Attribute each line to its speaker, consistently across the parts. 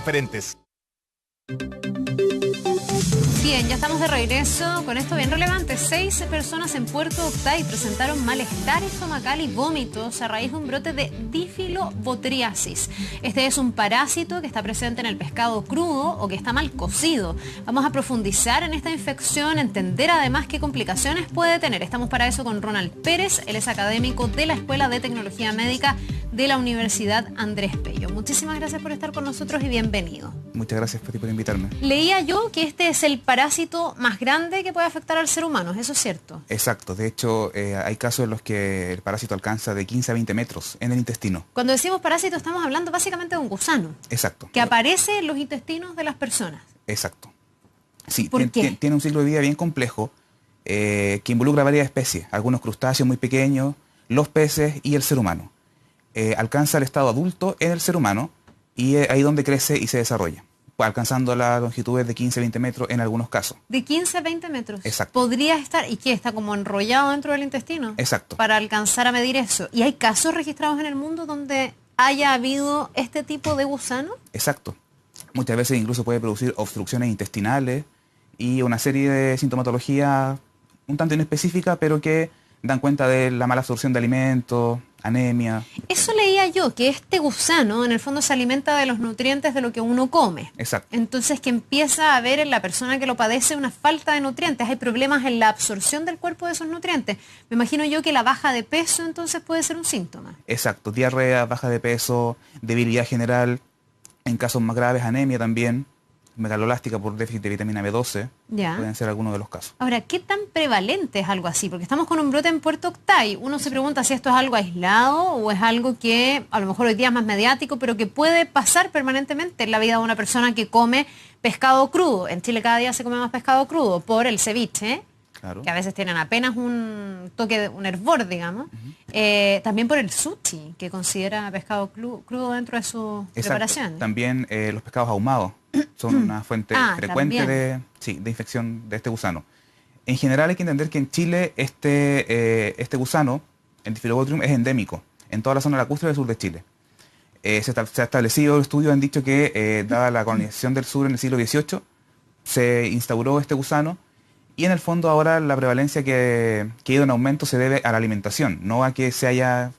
Speaker 1: diferentes.
Speaker 2: Bien, ya estamos de regreso con esto bien relevante. 6 personas en Puerto Octay presentaron malestar estomacal y vómitos a raíz de un brote de difilobotriasis. Este es un parásito que está presente en el pescado crudo o que está mal cocido. Vamos a profundizar en esta infección, entender además qué complicaciones puede tener. Estamos para eso con Ronald Pérez, él es académico de la Escuela de Tecnología Médica de la Universidad Andrés Bello. Muchísimas gracias por estar con nosotros y bienvenido.
Speaker 3: Muchas gracias por invitarme.
Speaker 2: Leía yo que este es el parásito más grande que puede afectar al ser humano, ¿eso es cierto?
Speaker 3: Exacto, de hecho hay casos en los que el parásito alcanza de 15 a 20 metros en el intestino.
Speaker 2: Cuando decimos parásito estamos hablando básicamente de un gusano.
Speaker 3: Exacto.
Speaker 2: Que aparece en los intestinos de las personas.
Speaker 3: Exacto. Sí,
Speaker 2: ¿Por qué?
Speaker 3: Tiene un ciclo de vida bien complejo que involucra varias especies, algunos crustáceos muy pequeños, los peces y el ser humano. Alcanza el estado adulto en el ser humano y ahí donde crece y se desarrolla, alcanzando las longitudes de 15-20 metros en algunos casos.
Speaker 2: De 15 a 20 metros.
Speaker 3: Exacto.
Speaker 2: Podría estar, ¿y qué? Está como enrollado dentro del intestino.
Speaker 3: Exacto.
Speaker 2: Para alcanzar a medir eso. ¿Y hay casos registrados en el mundo donde haya habido este tipo de gusano?
Speaker 3: Exacto. Muchas veces incluso puede producir obstrucciones intestinales y una serie de sintomatología un tanto inespecífica, pero que dan cuenta de la mala absorción de alimentos, anemia.
Speaker 2: Eso leía yo, que este gusano en el fondo se alimenta de los nutrientes de lo que uno come.
Speaker 3: Exacto.
Speaker 2: Entonces que empieza a haber en la persona que lo padece una falta de nutrientes, hay problemas en la absorción del cuerpo de esos nutrientes. Me imagino yo que la baja de peso entonces puede ser un síntoma.
Speaker 3: Exacto, diarrea, baja de peso, debilidad general, en casos más graves anemia también, megalolástica por déficit de vitamina B12,
Speaker 2: Ya.
Speaker 3: pueden ser algunos de los casos.
Speaker 2: Ahora, ¿qué tan prevalente es algo así? Porque estamos con un brote en Puerto Octay. Uno se pregunta si esto es algo aislado o es algo que a lo mejor hoy día es más mediático, pero que puede pasar permanentemente en la vida de una persona que come pescado crudo. En Chile cada día se come más pescado crudo por el ceviche,
Speaker 3: Claro.
Speaker 2: que a veces tienen apenas un toque de un hervor, digamos. También por el sushi, que considera pescado crudo dentro de su preparación.
Speaker 3: También los pescados ahumados son una fuente frecuente de infección de este gusano. En general hay que entender que en Chile este gusano, el Diphyllobotrium, es endémico en toda la zona lacustre del sur de Chile. Se ha establecido, estudios han dicho que dada la colonización del sur en el siglo XVIII, se instauró este gusano y en el fondo ahora la prevalencia que ha ido en aumento se debe a la alimentación, no a que haya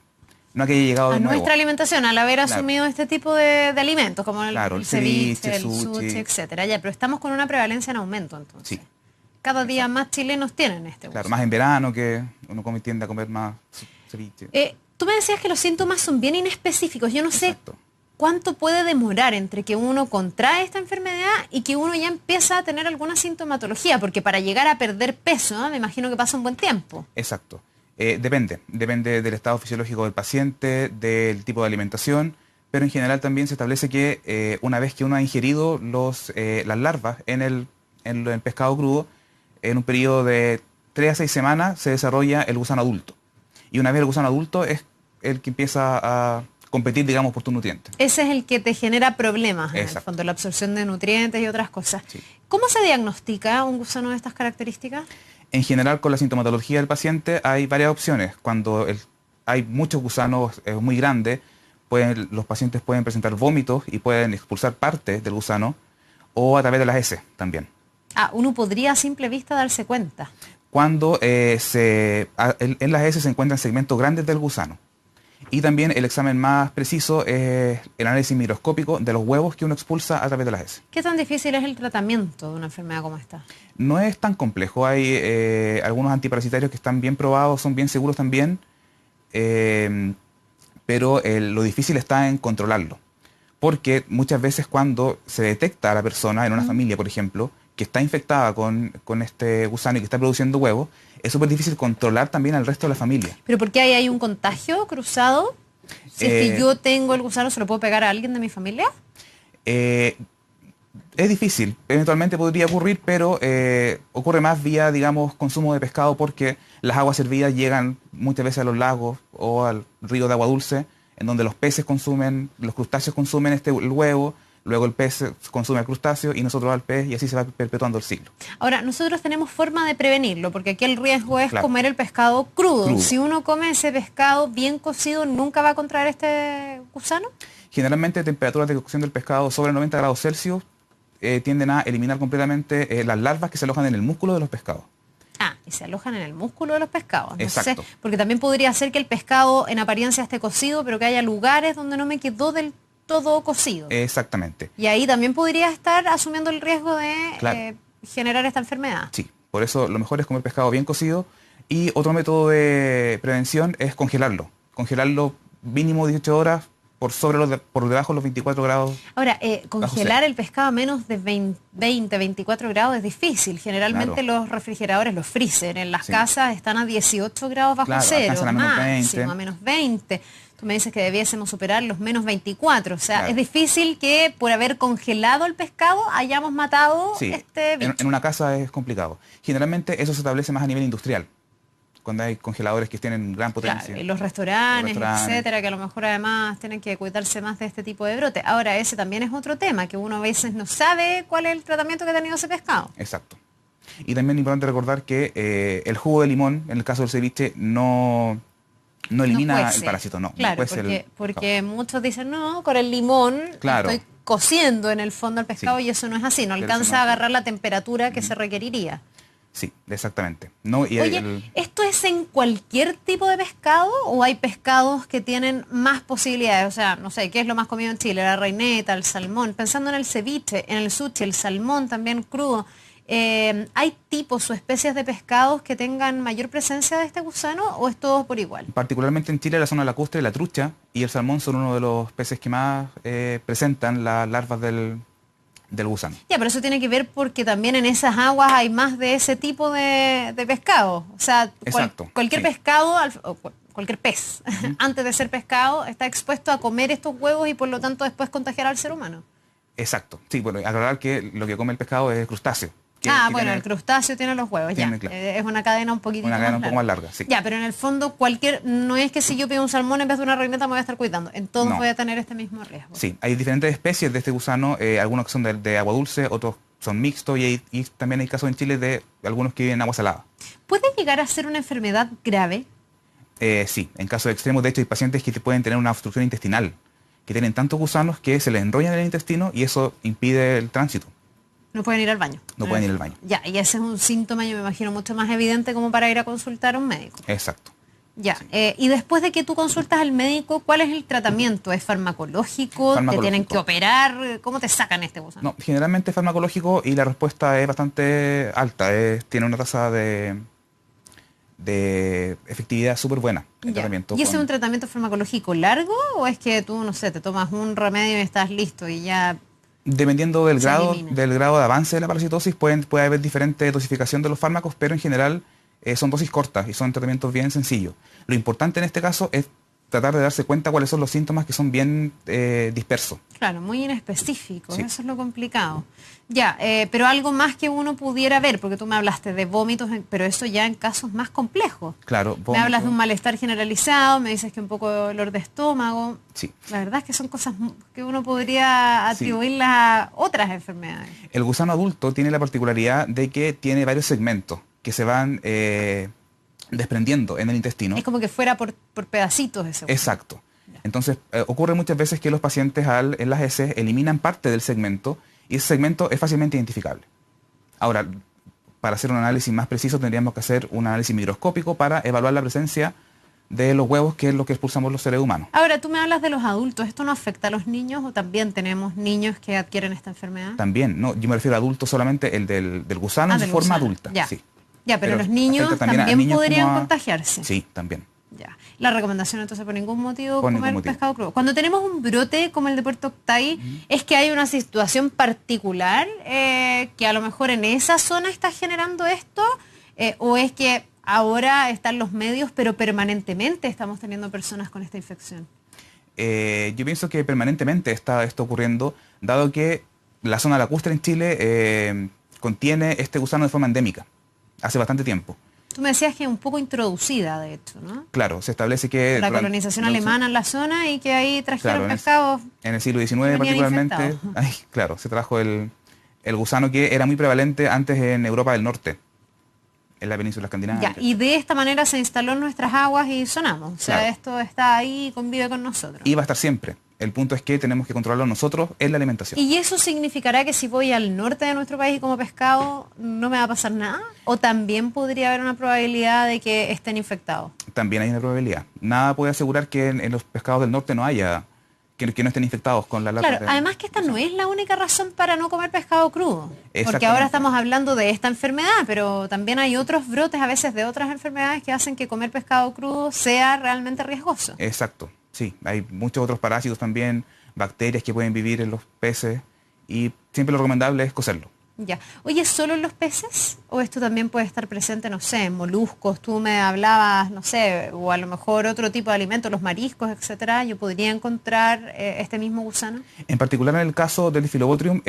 Speaker 3: llegado de nuevo.
Speaker 2: Nuestra alimentación, al haber asumido este tipo de alimentos, como el ceviche, el sushi, etcétera. Ya, pero estamos con una prevalencia en aumento, entonces.
Speaker 3: Sí.
Speaker 2: Cada día más chilenos tienen este
Speaker 3: Claro,
Speaker 2: gusto.
Speaker 3: más en verano que uno tiende a comer más ceviche.
Speaker 2: Tú me decías que los síntomas son bien inespecíficos. Yo no sé
Speaker 3: Exacto.
Speaker 2: cuánto puede demorar entre que uno contrae esta enfermedad y que uno ya empieza a tener alguna sintomatología, porque para llegar a perder peso, me imagino que pasa un buen tiempo.
Speaker 3: Exacto. Depende del estado fisiológico del paciente, del tipo de alimentación, pero en general también se establece que una vez que uno ha ingerido las larvas en el pescado crudo, en un periodo de 3 a 6 semanas se desarrolla el gusano adulto. Y una vez el gusano adulto es el que empieza a competir, digamos, por tus nutrientes.
Speaker 2: Ese es el que te genera problemas, en el
Speaker 3: Exacto.
Speaker 2: fondo, la absorción de nutrientes y otras cosas.
Speaker 3: Sí.
Speaker 2: ¿Cómo se diagnostica un gusano de estas características?
Speaker 3: En general, con la sintomatología del paciente hay varias opciones. Cuando hay muchos gusanos muy grandes, los pacientes pueden presentar vómitos y pueden expulsar parte del gusano, o a través de las heces también.
Speaker 2: Uno podría a simple vista darse cuenta.
Speaker 3: Cuando en las heces se encuentran segmentos grandes del gusano. Y también el examen más preciso es el análisis microscópico de los huevos que uno expulsa a través de las heces.
Speaker 2: ¿Qué tan difícil es el tratamiento de una enfermedad como esta?
Speaker 3: No es tan complejo. Hay algunos antiparasitarios que están bien probados, son bien seguros también, pero lo difícil está en controlarlo. Porque muchas veces cuando se detecta a la persona, en una familia por ejemplo, que está infectada con este gusano y que está produciendo huevos, es súper difícil controlar también al resto de la familia.
Speaker 2: ¿Pero por qué ahí hay un contagio cruzado? Si es que yo tengo el gusano, ¿se lo puedo pegar a alguien de mi familia?
Speaker 3: Es difícil, eventualmente podría ocurrir, pero ocurre más vía, digamos, consumo de pescado porque las aguas hervidas llegan muchas veces a los lagos o al río de agua dulce, en donde los peces consumen, los crustáceos consumen el huevo, luego el pez consume el crustáceo y nosotros al pez y así se va perpetuando el ciclo.
Speaker 2: Ahora, nosotros tenemos forma de prevenirlo, porque aquí el riesgo es
Speaker 3: Claro.
Speaker 2: comer el pescado crudo.
Speaker 3: Crudo.
Speaker 2: Si uno come ese pescado bien cocido, ¿nunca va a contraer este gusano?
Speaker 3: Generalmente temperaturas de cocción del pescado sobre 90 grados Celsius tienden a eliminar completamente las larvas que se alojan en el músculo de los pescados.
Speaker 2: Ah, y se alojan en el músculo de los pescados. No
Speaker 3: Exacto.
Speaker 2: sé, porque también podría ser que el pescado en apariencia esté cocido, pero que haya lugares donde no me quedó del todo cocido.
Speaker 3: Exactamente.
Speaker 2: Y ahí también podría estar asumiendo el riesgo de generar esta enfermedad.
Speaker 3: Sí, por eso lo mejor es comer pescado bien cocido. Y otro método de prevención es congelarlo. Congelarlo mínimo 18 horas por debajo de los 24 grados.
Speaker 2: Ahora, congelar el pescado a menos de 20, 24 grados es difícil. Generalmente los refrigeradores, los freezer en las casas están a 18 grados bajo cero,
Speaker 3: a
Speaker 2: máximo a menos 20. Tú me dices que debiésemos superar los menos 24. O sea, es difícil que por haber congelado el pescado hayamos matado este bicho.
Speaker 3: En una casa es complicado. Generalmente eso se establece más a nivel industrial, cuando hay congeladores que tienen gran potencia.
Speaker 2: Claro, y los restaurantes, etcétera, que a lo mejor además tienen que cuidarse más de este tipo de brote. Ahora, ese también es otro tema, que uno a veces no sabe cuál es el tratamiento que ha tenido ese pescado.
Speaker 3: Exacto. Y también es importante recordar que el jugo de limón, en el caso del ceviche, no elimina el parásito, no.
Speaker 2: Claro, porque muchos dicen, no, con el limón estoy cociendo en el fondo el pescado y eso no es así, no alcanza a agarrar la temperatura que se requeriría.
Speaker 3: Sí, exactamente. No,
Speaker 2: Oye, ¿esto es en cualquier tipo de pescado o hay pescados que tienen más posibilidades? O sea, no sé, ¿qué es lo más comido en Chile? La reineta, el salmón. Pensando en el ceviche, en el sushi, el salmón también crudo. ¿Hay tipos o especies de pescados que tengan mayor presencia de este gusano o es todo por igual?
Speaker 3: Particularmente en Chile, la zona lacustre, la trucha y el salmón son uno de los peces que más presentan las larvas del gusano.
Speaker 2: Ya, pero eso tiene que ver porque también en esas aguas hay más de ese tipo de pescado. O sea, cualquier pescado, cualquier pez, antes de ser pescado, está expuesto a comer estos huevos y por lo tanto después contagiar al ser humano.
Speaker 3: Exacto. Sí, bueno, aclarar que lo que come el pescado es crustáceo.
Speaker 2: El crustáceo tiene los huevos, ya. Es una cadena un poquito
Speaker 3: más larga. Un poco más larga, sí.
Speaker 2: Ya, pero en el fondo no es que si yo pido un salmón en vez de una reineta me voy a estar cuidando. En todos voy a tener este mismo riesgo.
Speaker 3: Sí, hay diferentes especies de este gusano, algunos que son de agua dulce, otros son mixtos y también hay casos en Chile de algunos que viven en agua salada.
Speaker 2: ¿Puede llegar a ser una enfermedad grave?
Speaker 3: Sí, en casos extremos. De hecho, hay pacientes que pueden tener una obstrucción intestinal, que tienen tantos gusanos que se les enrollan en el intestino y eso impide el tránsito.
Speaker 2: No pueden ir al baño.
Speaker 3: No pueden ir al baño.
Speaker 2: Ya, y ese es un síntoma, yo me imagino, mucho más evidente como para ir a consultar a un médico.
Speaker 3: Exacto.
Speaker 2: Ya, sí. Y después de que tú consultas al médico, ¿cuál es el tratamiento? ¿Es farmacológico? ¿Te tienen que operar? ¿Cómo te sacan este gusano?
Speaker 3: No, generalmente es farmacológico y la respuesta es bastante alta. Tiene una tasa de efectividad súper buena el tratamiento.
Speaker 2: ¿Y ese es un tratamiento farmacológico largo o es que tú, no sé, te tomas un remedio y estás listo y ya...
Speaker 3: Dependiendo del grado de avance de la parasitosis, puede haber diferente dosificación de los fármacos, pero en general son dosis cortas y son tratamientos bien sencillos. Lo importante en este caso es tratar de darse cuenta cuáles son los síntomas que son bien dispersos.
Speaker 2: Claro, muy inespecíficos, eso es lo complicado. Ya, pero algo más que uno pudiera ver, porque tú me hablaste de vómitos, pero eso ya en casos más complejos.
Speaker 3: Claro,
Speaker 2: me hablas de un malestar generalizado, me dices que un poco de dolor de estómago.
Speaker 3: Sí.
Speaker 2: La verdad es que son cosas que uno podría atribuirlas a otras enfermedades.
Speaker 3: El gusano adulto tiene la particularidad de que tiene varios segmentos que se van desprendiendo en el intestino.
Speaker 2: Es como que fuera por pedacitos ese gusano.
Speaker 3: Exacto. Entonces, ocurre muchas veces que los pacientes en las heces eliminan parte del segmento y ese segmento es fácilmente identificable. Ahora, para hacer un análisis más preciso tendríamos que hacer un análisis microscópico para evaluar la presencia de los huevos, que es lo que expulsamos los seres humanos.
Speaker 2: Ahora, tú me hablas de los adultos. ¿Esto no afecta a los niños o también tenemos niños que adquieren esta enfermedad?
Speaker 3: También, no, yo me refiero a adultos solamente, el del gusano en su forma adulta.
Speaker 2: Ya.
Speaker 3: Sí.
Speaker 2: Ya, pero los niños también podrían contagiarse.
Speaker 3: Sí, también.
Speaker 2: Ya. La recomendación entonces por ningún motivo comer pescado crudo. Cuando tenemos un brote como el de Puerto Octay, ¿es que hay una situación particular que a lo mejor en esa zona está generando esto? ¿O es que ahora están los medios pero permanentemente estamos teniendo personas con esta infección?
Speaker 3: Yo pienso que permanentemente está esto ocurriendo, dado que la zona lacustre en Chile contiene este gusano de forma endémica, hace bastante tiempo.
Speaker 2: Tú me decías que es un poco introducida, de hecho, ¿no?
Speaker 3: Claro, se establece que...
Speaker 2: La colonización alemana en la zona y que ahí trajeron pescados...
Speaker 3: En el siglo XIX particularmente, claro, se trajo el gusano que era muy prevalente antes en Europa del Norte, en la península escandinava.
Speaker 2: Y de esta manera se instaló en nuestras aguas y sonamos. O sea, esto está ahí y convive con nosotros.
Speaker 3: Y va a estar siempre. El punto es que tenemos que controlarlo nosotros en la alimentación.
Speaker 2: ¿Y eso significará que si voy al norte de nuestro país y como pescado no me va a pasar nada? ¿O también podría haber una probabilidad de que estén infectados?
Speaker 3: También hay una probabilidad. Nada puede asegurar que en los pescados del norte no haya, que no estén infectados con la lata.
Speaker 2: Claro, además que esta no es la única razón para no comer pescado crudo. Porque ahora estamos hablando de esta enfermedad, pero también hay otros brotes a veces de otras enfermedades que hacen que comer pescado crudo sea realmente riesgoso.
Speaker 3: Exacto. Sí, hay muchos otros parásitos también, bacterias que pueden vivir en los peces y siempre lo recomendable es cocerlo.
Speaker 2: Ya. Oye, ¿solo en los peces? ¿O esto también puede estar presente, no sé, en moluscos? Tú me hablabas, no sé, o a lo mejor otro tipo de alimentos, los mariscos, etcétera. ¿Yo podría encontrar este mismo gusano? En
Speaker 3: particular en el caso del Diphyllobotrium,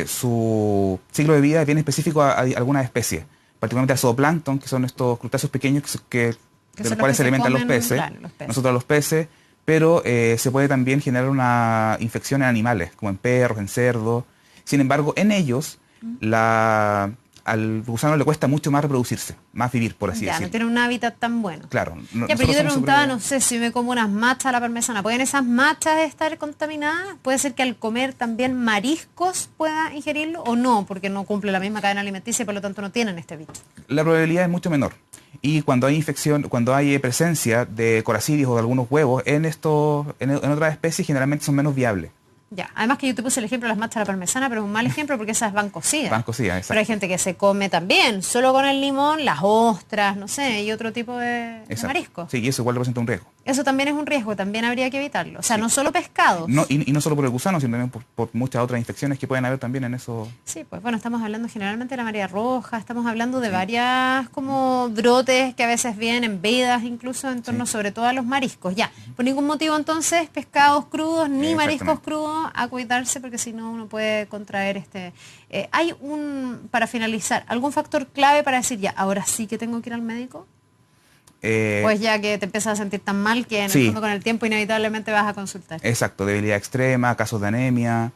Speaker 3: su ciclo de vida es bien específico a algunas especies, particularmente al zooplancton, que son estos crustáceos pequeños de los cuales se alimentan los peces. Claro, nosotros los peces. Pero se puede también generar una infección en animales, como en perros, en cerdos. Sin embargo, en ellos, al gusano le cuesta mucho más reproducirse, más vivir, por así decirlo. Ya,
Speaker 2: no tiene un hábitat tan bueno.
Speaker 3: Claro.
Speaker 2: Ya, pero yo te preguntaba, no sé, si me como unas machas a la parmesana, ¿pueden esas machas estar contaminadas? ¿Puede ser que al comer también mariscos pueda ingerirlo o no? Porque no cumple la misma cadena alimenticia y por lo tanto no tienen este bicho.
Speaker 3: La probabilidad es mucho menor. Y cuando hay infección, cuando hay presencia de coracidios o de algunos huevos en otras especies, generalmente son menos viables.
Speaker 2: Ya, además que yo te puse el ejemplo de las machas a la parmesana, pero es un mal ejemplo porque esas van cocidas.
Speaker 3: Van cocidas, exacto.
Speaker 2: Pero hay gente que se come también, solo con el limón, las ostras, no sé, y otro tipo de marisco.
Speaker 3: Sí, y eso igual representa un riesgo.
Speaker 2: Eso también es un riesgo, también habría que evitarlo. O sea, no solo pescados.
Speaker 3: No, y no solo por el gusano, sino también por muchas otras infecciones que pueden haber también en eso.
Speaker 2: Sí, pues bueno, estamos hablando generalmente de la María Roja, estamos hablando de varias como brotes que a veces vienen en vedas, incluso en torno sobre todo a los mariscos. Ya, por ningún motivo entonces, pescados crudos ni mariscos crudos, a cuidarse porque si no uno puede contraer hay para finalizar, ¿algún factor clave para decir ya, ahora sí que tengo que ir al médico? Pues ya que te empiezas a sentir tan mal que en el fondo con el tiempo inevitablemente vas a consultar.
Speaker 3: Exacto, debilidad extrema, casos de anemia,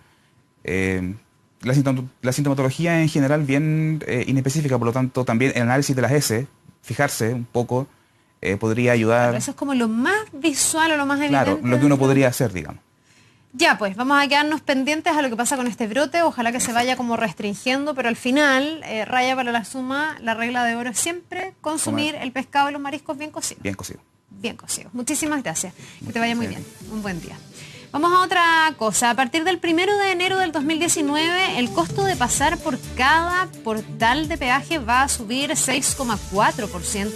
Speaker 3: la sintomatología en general bien inespecífica, por lo tanto también el análisis de las heces, fijarse un poco, podría ayudar.
Speaker 2: Claro, eso es como lo más visual o lo más evidente.
Speaker 3: Claro, lo que uno podría hacer, digamos.
Speaker 2: Ya, pues vamos a quedarnos pendientes a lo que pasa con este brote, ojalá que se vaya como restringiendo, pero al final, raya para la suma, la regla de oro es siempre consumir el pescado y los mariscos bien cocidos.
Speaker 3: Bien cocidos.
Speaker 2: Bien cocidos. Muchísimas gracias. Que te vaya muy bien. Un buen día. Vamos a otra cosa. A partir del 1 de enero del 2019, el costo de pasar por cada portal de peaje va a subir 6,4%.